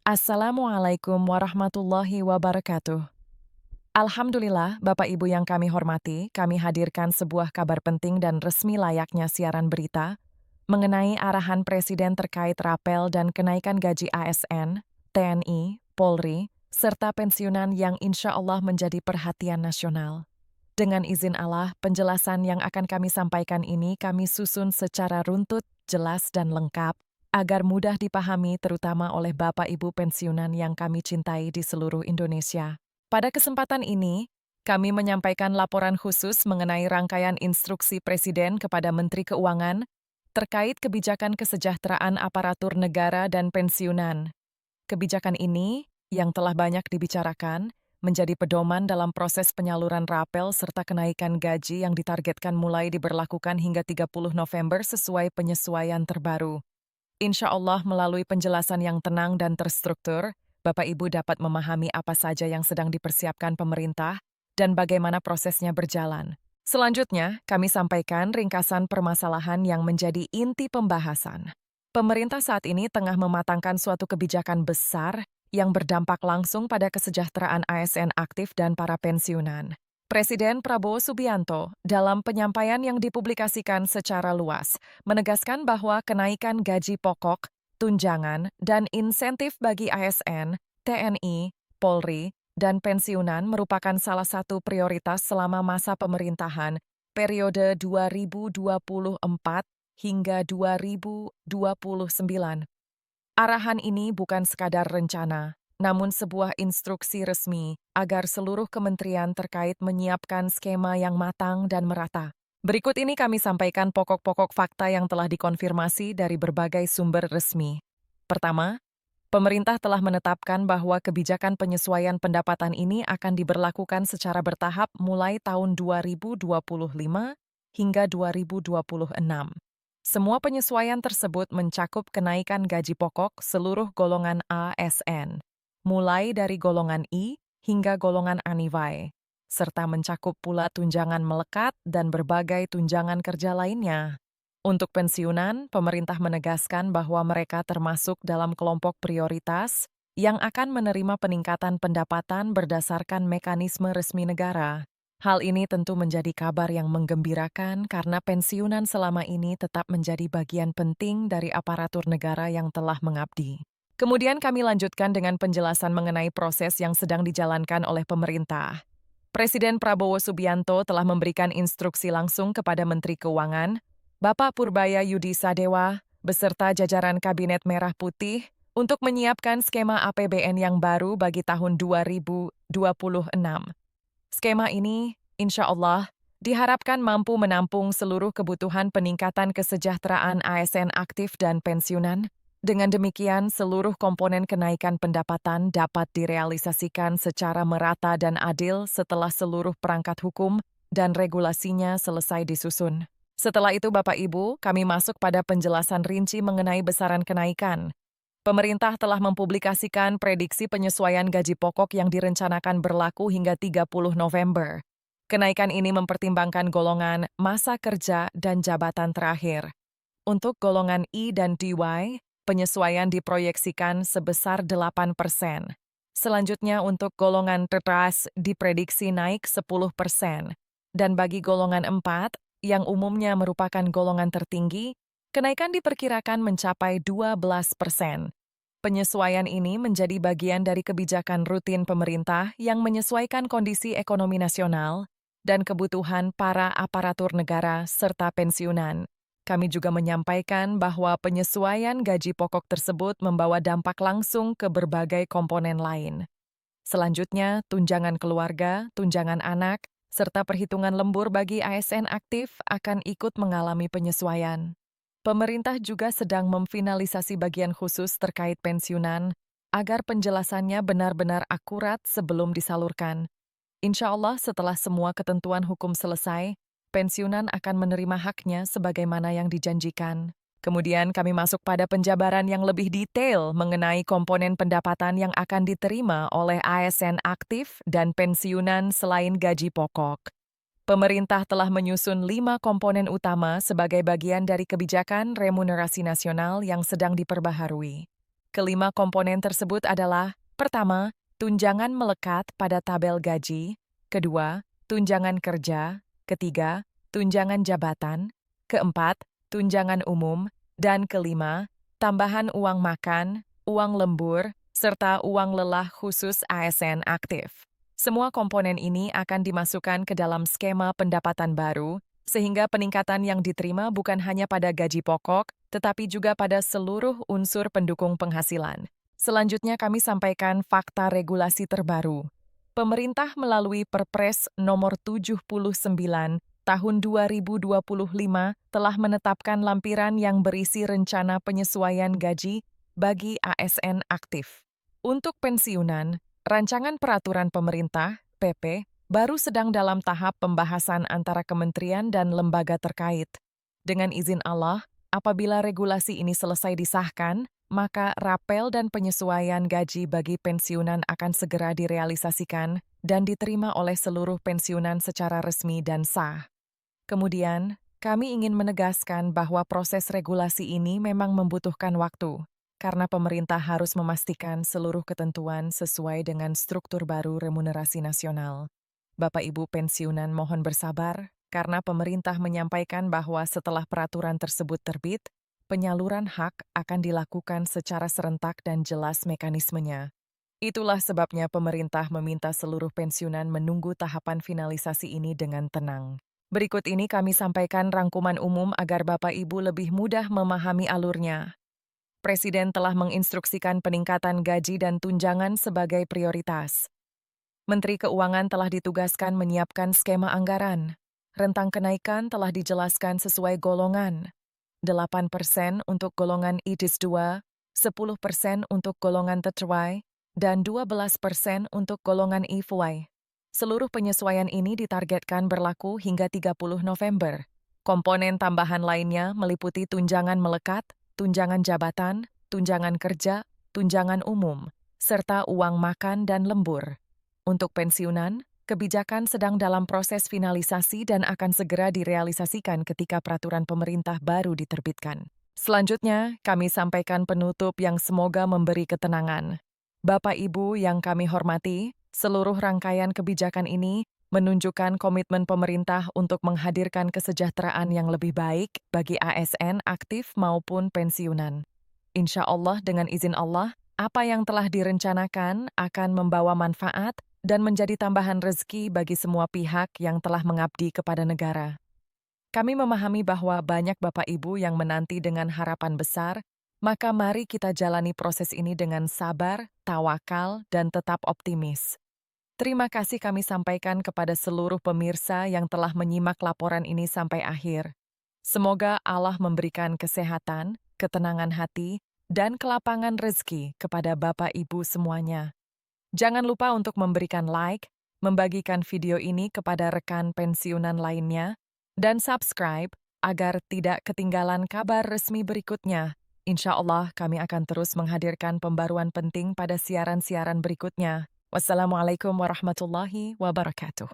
Assalamualaikum warahmatullahi wabarakatuh. Alhamdulillah, Bapak Ibu yang kami hormati, kami hadirkan sebuah kabar penting dan resmi layaknya siaran berita mengenai arahan Presiden terkait rapel dan kenaikan gaji ASN, TNI, Polri, serta pensiunan yang insya Allah menjadi perhatian nasional. Dengan izin Allah, penjelasan yang akan kami sampaikan ini kami susun secara runtut, jelas dan lengkap, agar mudah dipahami terutama oleh Bapak Ibu pensiunan yang kami cintai di seluruh Indonesia. Pada kesempatan ini, kami menyampaikan laporan khusus mengenai rangkaian instruksi Presiden kepada Menteri Keuangan terkait kebijakan kesejahteraan aparatur negara dan pensiunan. Kebijakan ini, yang telah banyak dibicarakan, menjadi pedoman dalam proses penyaluran rapel serta kenaikan gaji yang ditargetkan mulai diberlakukan hingga 30 November sesuai penyesuaian terbaru. Insya Allah melalui penjelasan yang tenang dan terstruktur, Bapak Ibu dapat memahami apa saja yang sedang dipersiapkan pemerintah dan bagaimana prosesnya berjalan. Selanjutnya, kami sampaikan ringkasan permasalahan yang menjadi inti pembahasan. Pemerintah saat ini tengah mematangkan suatu kebijakan besar yang berdampak langsung pada kesejahteraan ASN aktif dan para pensiunan. Presiden Prabowo Subianto, dalam penyampaian yang dipublikasikan secara luas, menegaskan bahwa kenaikan gaji pokok, tunjangan, dan insentif bagi ASN, TNI, Polri, dan pensiunan merupakan salah satu prioritas selama masa pemerintahan periode 2024 hingga 2029. Arahan ini bukan sekadar rencana, namun sebuah instruksi resmi agar seluruh kementerian terkait menyiapkan skema yang matang dan merata. Berikut ini kami sampaikan pokok-pokok fakta yang telah dikonfirmasi dari berbagai sumber resmi. Pertama, pemerintah telah menetapkan bahwa kebijakan penyesuaian pendapatan ini akan diberlakukan secara bertahap mulai tahun 2025 hingga 2026. Semua penyesuaian tersebut mencakup kenaikan gaji pokok seluruh golongan ASN, mulai dari golongan I hingga golongan Anivai, serta mencakup pula tunjangan melekat dan berbagai tunjangan kerja lainnya. Untuk pensiunan, pemerintah menegaskan bahwa mereka termasuk dalam kelompok prioritas yang akan menerima peningkatan pendapatan berdasarkan mekanisme resmi negara. Hal ini tentu menjadi kabar yang menggembirakan karena pensiunan selama ini tetap menjadi bagian penting dari aparatur negara yang telah mengabdi. Kemudian kami lanjutkan dengan penjelasan mengenai proses yang sedang dijalankan oleh pemerintah. Presiden Prabowo Subianto telah memberikan instruksi langsung kepada Menteri Keuangan, Bapak Purbaya Yudi Sadewa, beserta jajaran Kabinet Merah Putih, untuk menyiapkan skema APBN yang baru bagi tahun 2026. Skema ini, insya Allah, diharapkan mampu menampung seluruh kebutuhan peningkatan kesejahteraan ASN aktif dan pensiunan. Dengan demikian, seluruh komponen kenaikan pendapatan dapat direalisasikan secara merata dan adil setelah seluruh perangkat hukum dan regulasinya selesai disusun. Setelah itu, Bapak Ibu, kami masuk pada penjelasan rinci mengenai besaran kenaikan. Pemerintah telah mempublikasikan prediksi penyesuaian gaji pokok yang direncanakan berlaku hingga 30 November. Kenaikan ini mempertimbangkan golongan masa kerja dan jabatan terakhir. Untuk golongan I dan DY, penyesuaian diproyeksikan sebesar 8%. Selanjutnya untuk golongan teras diprediksi naik 10%. Dan bagi golongan 4, yang umumnya merupakan golongan tertinggi, kenaikan diperkirakan mencapai 12%. Penyesuaian ini menjadi bagian dari kebijakan rutin pemerintah yang menyesuaikan kondisi ekonomi nasional dan kebutuhan para aparatur negara serta pensiunan. Kami juga menyampaikan bahwa penyesuaian gaji pokok tersebut membawa dampak langsung ke berbagai komponen lain. Selanjutnya, tunjangan keluarga, tunjangan anak, serta perhitungan lembur bagi ASN aktif akan ikut mengalami penyesuaian. Pemerintah juga sedang memfinalisasi bagian khusus terkait pensiunan agar penjelasannya benar-benar akurat sebelum disalurkan. Insya Allah setelah semua ketentuan hukum selesai, pensiunan akan menerima haknya sebagaimana yang dijanjikan. Kemudian kami masuk pada penjabaran yang lebih detail mengenai komponen pendapatan yang akan diterima oleh ASN aktif dan pensiunan selain gaji pokok. Pemerintah telah menyusun 5 komponen utama sebagai bagian dari kebijakan remunerasi nasional yang sedang diperbaharui. Kelima komponen tersebut adalah: pertama, tunjangan melekat pada tabel gaji; kedua, tunjangan kerja; ketiga, tunjangan jabatan; keempat, tunjangan umum; dan kelima, tambahan uang makan, uang lembur, serta uang lelah khusus ASN aktif. Semua komponen ini akan dimasukkan ke dalam skema pendapatan baru, sehingga peningkatan yang diterima bukan hanya pada gaji pokok, tetapi juga pada seluruh unsur pendukung penghasilan. Selanjutnya kami sampaikan fakta regulasi terbaru. Pemerintah melalui Perpres nomor 79 tahun 2025 telah menetapkan lampiran yang berisi rencana penyesuaian gaji bagi ASN aktif. Untuk pensiunan, rancangan peraturan pemerintah, PP, baru sedang dalam tahap pembahasan antara kementerian dan lembaga terkait. Dengan izin Allah, apabila regulasi ini selesai disahkan, maka rapel dan penyesuaian gaji bagi pensiunan akan segera direalisasikan dan diterima oleh seluruh pensiunan secara resmi dan sah. Kemudian, kami ingin menegaskan bahwa proses regulasi ini memang membutuhkan waktu, karena pemerintah harus memastikan seluruh ketentuan sesuai dengan struktur baru remunerasi nasional. Bapak Ibu pensiunan mohon bersabar, karena pemerintah menyampaikan bahwa setelah peraturan tersebut terbit, penyaluran hak akan dilakukan secara serentak dan jelas mekanismenya. Itulah sebabnya pemerintah meminta seluruh pensiunan menunggu tahapan finalisasi ini dengan tenang. Berikut ini kami sampaikan rangkuman umum agar Bapak Ibu lebih mudah memahami alurnya. Presiden telah menginstruksikan peningkatan gaji dan tunjangan sebagai prioritas. Menteri Keuangan telah ditugaskan menyiapkan skema anggaran. Rentang kenaikan telah dijelaskan sesuai golongan. 8% untuk golongan IDIS 2, 10% untuk golongan tertuai, dan 12% untuk golongan IFY. Seluruh penyesuaian ini ditargetkan berlaku hingga 30 November. Komponen tambahan lainnya meliputi tunjangan melekat, tunjangan jabatan, tunjangan kerja, tunjangan umum, serta uang makan dan lembur. Untuk pensiunan, kebijakan sedang dalam proses finalisasi dan akan segera direalisasikan ketika peraturan pemerintah baru diterbitkan. Selanjutnya, kami sampaikan penutup yang semoga memberi ketenangan. Bapak Ibu yang kami hormati, seluruh rangkaian kebijakan ini menunjukkan komitmen pemerintah untuk menghadirkan kesejahteraan yang lebih baik bagi ASN aktif maupun pensiunan. Insya Allah dengan izin Allah, apa yang telah direncanakan akan membawa manfaat dan menjadi tambahan rezeki bagi semua pihak yang telah mengabdi kepada negara. Kami memahami bahwa banyak Bapak Ibu yang menanti dengan harapan besar, maka mari kita jalani proses ini dengan sabar, tawakal, dan tetap optimis. Terima kasih kami sampaikan kepada seluruh pemirsa yang telah menyimak laporan ini sampai akhir. Semoga Allah memberikan kesehatan, ketenangan hati, dan kelapangan rezeki kepada Bapak Ibu semuanya. Jangan lupa untuk memberikan like, membagikan video ini kepada rekan pensiunan lainnya, dan subscribe agar tidak ketinggalan kabar resmi berikutnya. Insya Allah kami akan terus menghadirkan pembaruan penting pada siaran-siaran berikutnya. Wassalamualaikum warahmatullahi wabarakatuh.